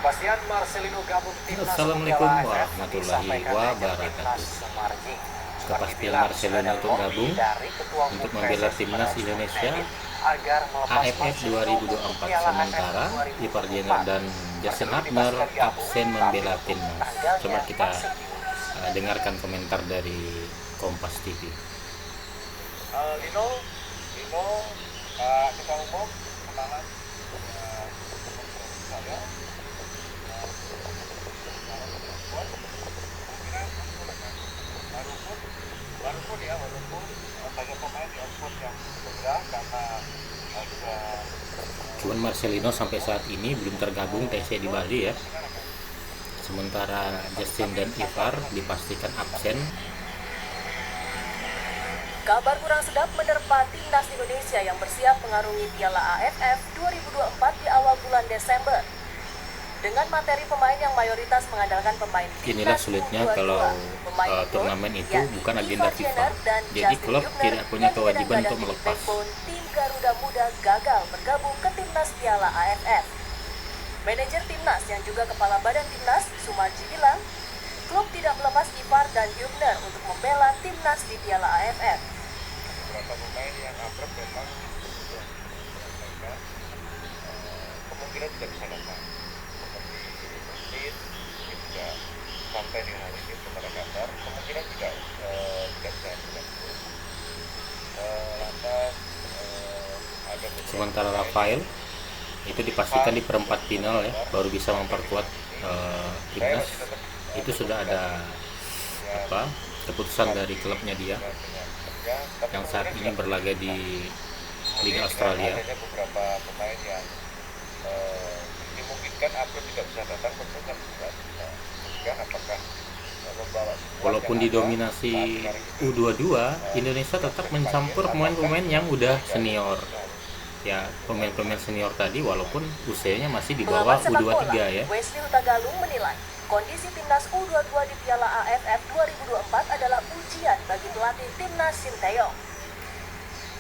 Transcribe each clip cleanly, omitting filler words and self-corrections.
Kepastian Marcelino gabung timnas Assalamualaikum Piala AFF warahmatullahi disampaikan manajer timnas wabarakatuh. Sumarji. Sumarji Kepastian bilang sudah Marcelino ada untuk lobby gabung dari ketua umum untuk membela PSSI timnas Rajul Indonesia Edin agar melepas AFF Marcelino untuk 2024. Piala AFF Sementara Ipar Jenner 2024. dan Justin Marcelino Hubner dipastikan gabung, absen tapi membela untuk timnas. tanggalnya Coba kita masih diurus. dengarkan komentar dari Kompas TV. Lino, ketua umum, kenalan saya. Walaupun banyak pemain di output yang berbeda karena sudah Cuman Marcelino sampai saat ini belum tergabung TC di Bali ya. Sementara Justin dan Ivar dipastikan absen. Kabar kurang sedap menerpa timnas Indonesia yang bersiap mengarungi Piala AFF 2024 di awal bulan Desember. Dengan materi pemain yang mayoritas mengandalkan pemain Inilah timnas sulitnya U22, kalau pemain turnamen itu bukan agenda Ivar FIFA. Jenner dan Jadi Justin klub Hubner tidak punya yang kewajiban digadang-gadang untuk jadi melepas. backbone tim Garuda Muda gagal bergabung ke timnas Piala AFF. Manajer timnas yang juga kepala badan timnas, Sumarji bilang, klub tidak melepas Ivar dan Hubner untuk membela timnas di Piala AFF. beberapa pemain yang akrab memang mereka kemungkinan tidak bisa datang seperti Messi juga sampai di hari ini belum ada kabar, kemungkinan juga tidak bisa datang. Lantas ada Sementara Rafael itu dipastikan di perempat final ya, baru bisa memperkuat timnas. Itu sudah ada keputusan dari klubnya dia yang saat ini berlaga di Liga Australia. adanya beberapa pemain yang dimungkinkan April tidak bisa datang, tentu kan tidak bisa apakah membawa Walaupun didominasi U22, Indonesia tetap mencampur pemain-pemain yang udah senior. Ya, pemain-pemain senior tadi walaupun usianya masih di bawah Pengamat sepak bola, U23 ya. Wesley Hutagalung menilai kondisi timnas U22 di Piala AFF 2024 adalah ujian bagi pelatih timnas Sinteyong.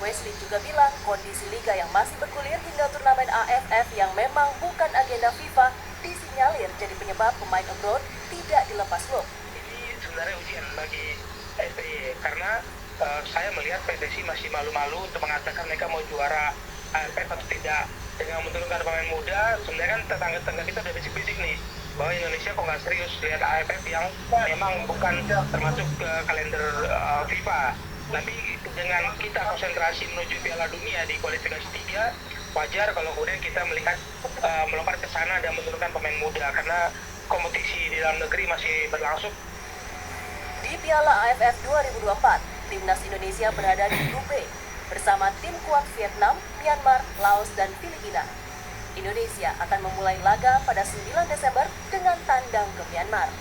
Wesley juga bilang kondisi liga yang masih bergulir hingga turnamen AFF yang memang bukan agenda FIFA disinyalir jadi penyebab pemain abroad tidak dilepas klub. Ini sebenarnya ujian bagi SPY karena saya melihat PSSI masih malu-malu untuk mengatakan mereka mau juara AFF atau tidak. Dengan menurunkan pemain muda, sebenarnya kan tetangga-tetangga kita udah bisik-bisik nih bahwa Indonesia kok nggak serius lihat AFF yang memang bukan termasuk ke kalender FIFA. Tapi dengan kita konsentrasi menuju Piala Dunia di kualifikasi 3, wajar kalau kemudian kita melihat melompat ke sana dan menurunkan pemain muda karena kompetisi di dalam negeri masih berlangsung. Di Piala AFF 2024, timnas Indonesia berada di grup B bersama tim kuat Vietnam, Myanmar, Laos, dan Filipina. Indonesia akan memulai laga pada 9 Desember dengan tandang ke Myanmar.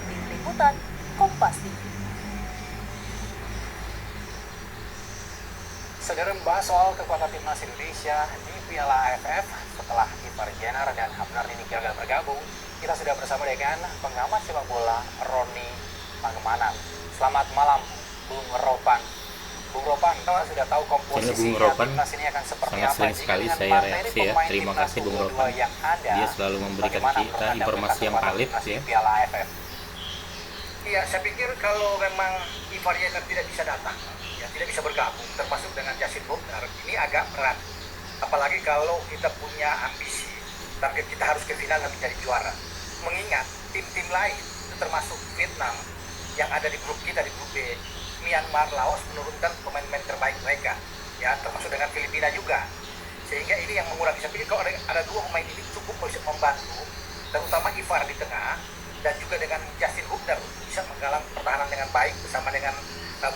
Tim Liputan, Kompas TV. segera membahas soal kekuatan timnas Indonesia di Piala AFF setelah Ivar Jenner dan Hubner ini gagal bergabung. Kita sudah bersama dengan pengamat sepak bola Roni Pangemanan. Selamat malam, Bung Ropan. Bung Ropan, kita sudah tahu komposisinya timnas ini akan seperti sangat apa sering sekali dengan saya materi reaksi ya. pemain Terima timnas kasih Bung U22 Ropan. yang ada. Dia selalu memberikan Bagaimana kita menurut Anda informasi yang kekuatan valid timnas di ya. Piala AFF? Iya, saya pikir kalau memang Ivar Jenner tidak bisa datang, ya tidak bisa bergabung, termasuk dengan Justin Hubner, ini agak berat. Apalagi kalau kita punya ambisi, target kita harus ke final dan menjadi juara. Mengingat tim-tim lain, itu termasuk Vietnam, yang ada di grup kita, di grup B, Myanmar, Laos menurunkan pemain-pemain terbaik mereka, ya termasuk dengan Filipina juga. Sehingga ini yang mengurangi. Saya pikir kalau ada dua pemain ini cukup bisa membantu, terutama Ivar di tengah, dan juga dengan Justin Hubner bisa menggalang pertahanan dengan baik bersama dengan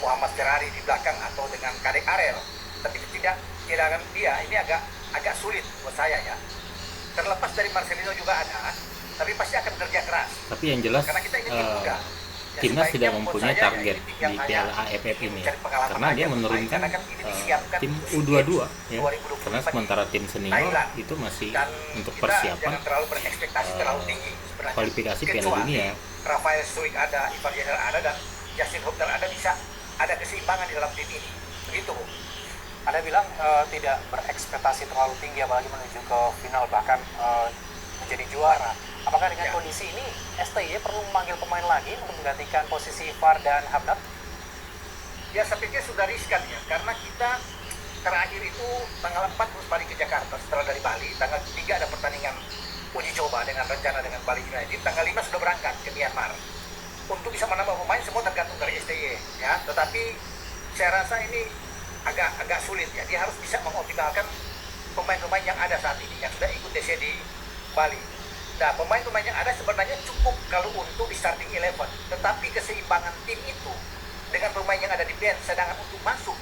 Muhammad Ferrari di belakang atau dengan Kadek Arel. Tapi kedatangan dia ini agak sulit buat saya ya. Terlepas dari Marcelino juga ada, tapi pasti akan kerja keras. Tapi yang jelas Karena kita ini tim muda. Ya, timnas sebaiknya tidak menurut mempunyai saya target ini tim di yang Piala hanya AFF ini mencari pengalaman karena dia aja, menurunkan karena kan ini disiapkan tim untuk U22 ya. 2024 Karena sementara tim senior Thailand. itu masih Dan untuk kita persiapan jangan terlalu berekspektasi terlalu tinggi sebenarnya. kualifikasi Piala Kecuali Dunia. Rafael Struijk ada, Ivar Jenner ada, dan Justin Hubner ada, bisa ada keseimbangan di dalam tim ini. Begitu, Bu. Anda bilang tidak berekspektasi terlalu tinggi apalagi menuju ke final bahkan menjadi juara. Apakah dengan Ya. kondisi ini STY perlu memanggil pemain lagi untuk menggantikan posisi Ivar dan Hamdan? Ya saya pikir sudah riskan ya, karena kita terakhir itu tanggal 4 harus balik ke Jakarta setelah dari Bali. Tanggal 3 ada pertandingan uji coba dengan rencana dengan Bali United. Tanggal 5 sudah berangkat ke Myanmar. Untuk bisa menambah pemain semua tergantung dari STY ya. Tetapi saya rasa ini agak sulit ya. Dia harus bisa mengoptimalkan pemain-pemain yang ada saat ini yang sudah ikut TC di Bali. Nah, pemain-pemain yang ada sebenarnya cukup kalau untuk di starting 11. Tetapi keseimbangan tim itu dengan pemain yang ada di bench, sedangkan untuk masuk,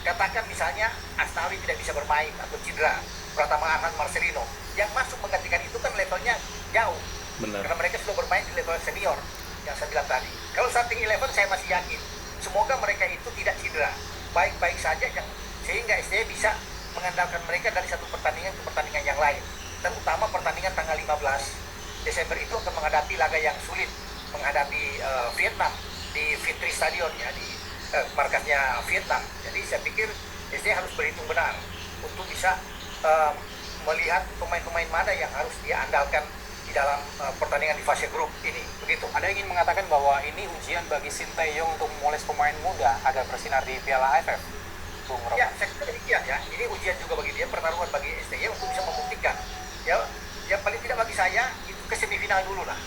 katakan misalnya Asnawi tidak bisa bermain atau cedera, Pratama Arhan, Marcelino, yang masuk menggantikan itu kan levelnya jauh. Benar. Karena mereka sudah bermain di level senior yang saya bilang tadi. Kalau starting 11 saya masih yakin, semoga mereka itu tidak cedera, baik-baik saja, sehingga STY bisa mengandalkan mereka dari satu pertandingan ke pertandingan yang lain. Dan utama pertandingan tanggal 15 Desember itu akan menghadapi laga yang sulit, menghadapi Vietnam di Fitri Stadion ya, di markasnya Vietnam. Jadi saya pikir STY harus berhitung benar untuk bisa melihat pemain-pemain mana yang harus diandalkan di dalam pertandingan di fase grup ini. Begitu. Ada yang ingin mengatakan bahwa ini ujian bagi Sinteyong untuk memoles pemain muda agar bersinar di Piala AFF. Bung Rob. Ya, saya kira demikian ya. Ini ujian juga bagi dia, pertaruhan bagi STY untuk bisa membuktikan. Ya, yang paling tidak bagi saya itu ke semifinal dulu lah.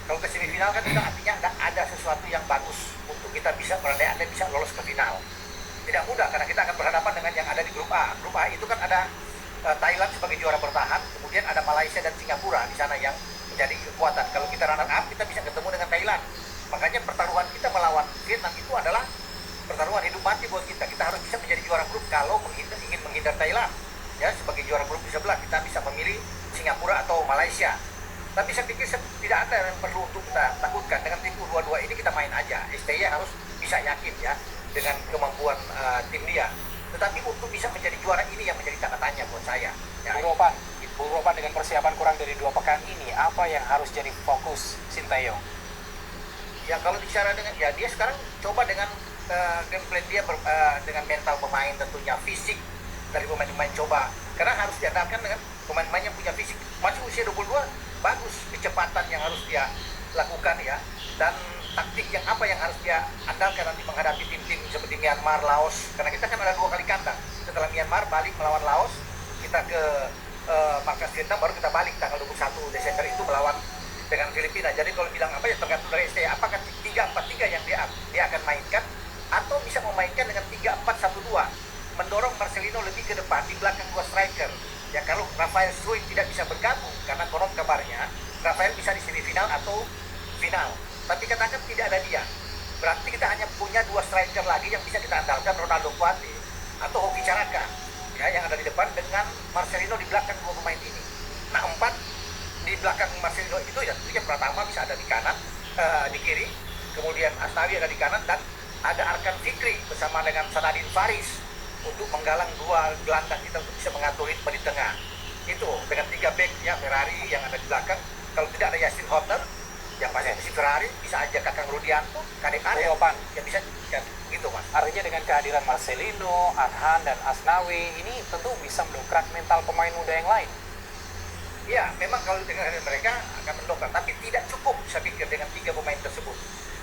Kalau ke semifinal kan itu artinya ada sesuatu yang bagus untuk kita bisa berandai-andai bisa lolos ke final. Tidak mudah karena kita akan berhadapan dengan yang ada di grup A. Grup A itu kan ada Thailand sebagai juara bertahan, kemudian ada Malaysia dan Singapura di sana yang menjadi kekuatan. Kalau kita runner up, kita bisa ketemu dengan Thailand. Makanya pertaruhan kita melawan Vietnam itu adalah pertaruhan hidup mati buat kita. Kita harus bisa menjadi juara grup kalau ingin menghindar Thailand. Ya, sebagai juara grup di sebelah kita bisa memilih Singapura atau Malaysia. Tapi saya pikir tidak ada yang perlu untuk kita takutkan. Dengan tim U22 ini kita main aja. STY harus bisa yakin ya dengan kemampuan tim dia. Tetapi untuk bisa menjadi juara ini yang menjadi tanda tanya buat saya. Ya, Bung Ropan dengan persiapan kurang dari 2 pekan ini, apa yang harus jadi fokus Sinteyong? ya kalau bicara dengan ya dia sekarang coba dengan game plan dia dengan mental pemain, tentunya fisik dari pemain-pemain coba. Karena harus diandalkan dengan pemain-pemain yang punya fisik. Masih usia 22, bagus kecepatan yang harus dia lakukan ya. Dan taktik yang apa yang harus dia andalkan nanti menghadapi tim-tim seperti Myanmar, Laos. Karena kita kan ada 2 kali kandang. Setelah Myanmar balik melawan Laos, kita ke markas Vietnam, baru kita balik tanggal 21 Desember itu melawan dengan Filipina. Jadi kalau bilang apa ya tergantung dari STY, apakah 3-4-3 yang dia akan mainkan atau bisa memainkan dengan 3-4-1-2, mendorong Marcelino lebih ke depan di belakang 2 striker. Ya kalau Rafael Struik tidak bisa bergabung karena konon kabarnya Rafael bisa di semifinal atau final. Tapi katakan tidak ada dia, berarti kita hanya punya 2 striker lagi yang bisa kita andalkan, Ronaldo Kuate atau Hoki Caraka ya, yang ada di depan dengan Marcelino di belakang 2 pemain ini. Nah 4 di belakang Marcelino itu ya tentunya Pratama bisa ada di kanan, di kiri, kemudian Asnawi ada di kanan, dan ada Arkan Fikri bersama dengan Sanadin Faris untuk menggalang 2 gelandang kita untuk bisa mengatur ritme di tengah. Itu dengan 3 back ya, Ferrari yang ada di belakang. Kalau tidak ada Yasin Hotner, yang pasti si Ferrari bisa aja Kakang Rudianto, Kadek Arya yang bisa ya, gitu mas. Artinya dengan kehadiran Marcelino, Arhan, dan Asnawi ini tentu bisa mendongkrak mental pemain muda yang lain. Ya, memang kalau dengan mereka akan mendongkrak, tapi tidak cukup saya pikir dengan 3 pemain tersebut.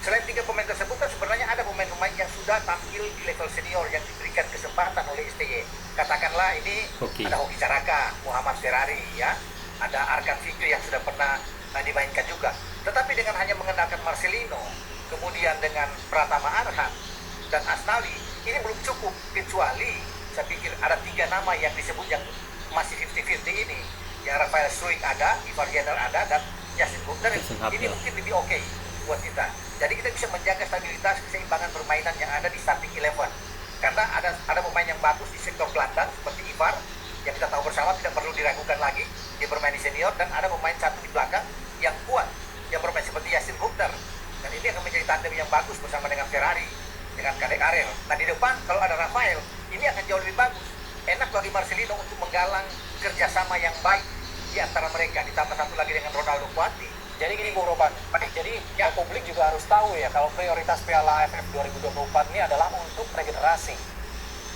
Selain 3 pemain tersebut kan sebenarnya ada pemain-pemain yang sudah tampil di level senior yang diberikan kesempatan oleh STY. Katakanlah ini ada Hoki Caraka, Muhammad Ferrari ya, ada Arkan Fikri yang sudah pernah dimainkan juga. Tetapi dengan hanya mengandalkan Marcelino, kemudian dengan Pratama Arhan dan Asnawi, ini belum cukup, kecuali saya pikir ada 3 nama yang disebut yang masih 50-50 ini. Ya Rafael Struik ada, Ivar Jenner ada, dan Yasin Hutner. Ini mungkin lebih oke buat kita. Jadi kita bisa menjaga stabilitas keseimbangan permainan yang ada di starting 11. Karena ada pemain yang bagus di sektor gelandang seperti Ivar, yang kita tahu bersama tidak perlu diragukan lagi, dia bermain di senior, dan ada pemain satu di belakang yang kuat, yang bermain seperti Yasin Hutner. Dan ini akan menjadi tandem yang bagus bersama dengan Ferrari, dengan Kadek Arel. Nah di depan kalau ada Rafael, ini akan jauh lebih bagus. Enak bagi Marcelino untuk menggalang kerjasama yang baik di antara mereka, ditambah satu lagi dengan Ronaldo Kuati. Jadi gini Bung Ropan, jadi ya, publik juga harus tahu ya kalau prioritas Piala AFF 2024 ini adalah untuk regenerasi.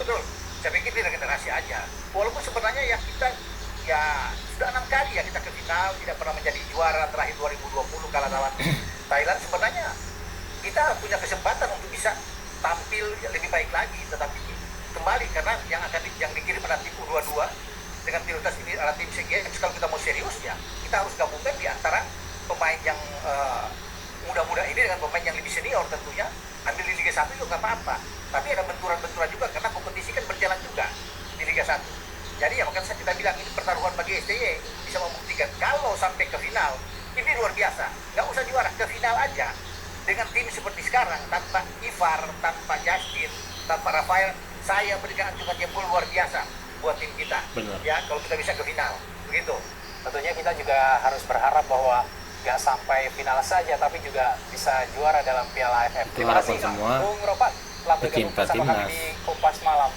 Betul, saya pikir ini regenerasi aja. Walaupun sebenarnya ya kita ya sudah 6 kali ya kita ke final, tidak pernah menjadi juara, terakhir 2020 kalah lawan Thailand. Sebenarnya kita punya kesempatan untuk bisa tampil lebih baik lagi, tetapi kembali karena yang dikirim pada tim U22 dengan prioritas ini adalah tim SEA Games. Kalau kita mau serius ya kita harus gabungkan di antara pemain yang muda-muda ini dengan pemain yang lebih senior tentunya. Ambil di Liga 1 juga nggak apa-apa, tapi ada benturan-benturan juga karena kompetisi kan berjalan juga di Liga 1. Jadi ya makanya kita bilang ini pertaruhan bagi STY bisa membuktikan kalau sampai ke final ini luar biasa. Nggak usah juara, ke final aja dengan tim seperti sekarang, tanpa Ivar, tanpa Justin, tanpa Rafael, saya berikan acungan jempol luar biasa buat tim kita. Benar. Ya kalau kita bisa ke final begitu. Tentunya kita juga harus berharap bahwa nggak sampai final saja, tapi juga bisa juara dalam Piala AFF. Itu Terima harapan kasih semua Bung Ropan telah bergabung pecinta bersama kami timnas. di Kompas Malam.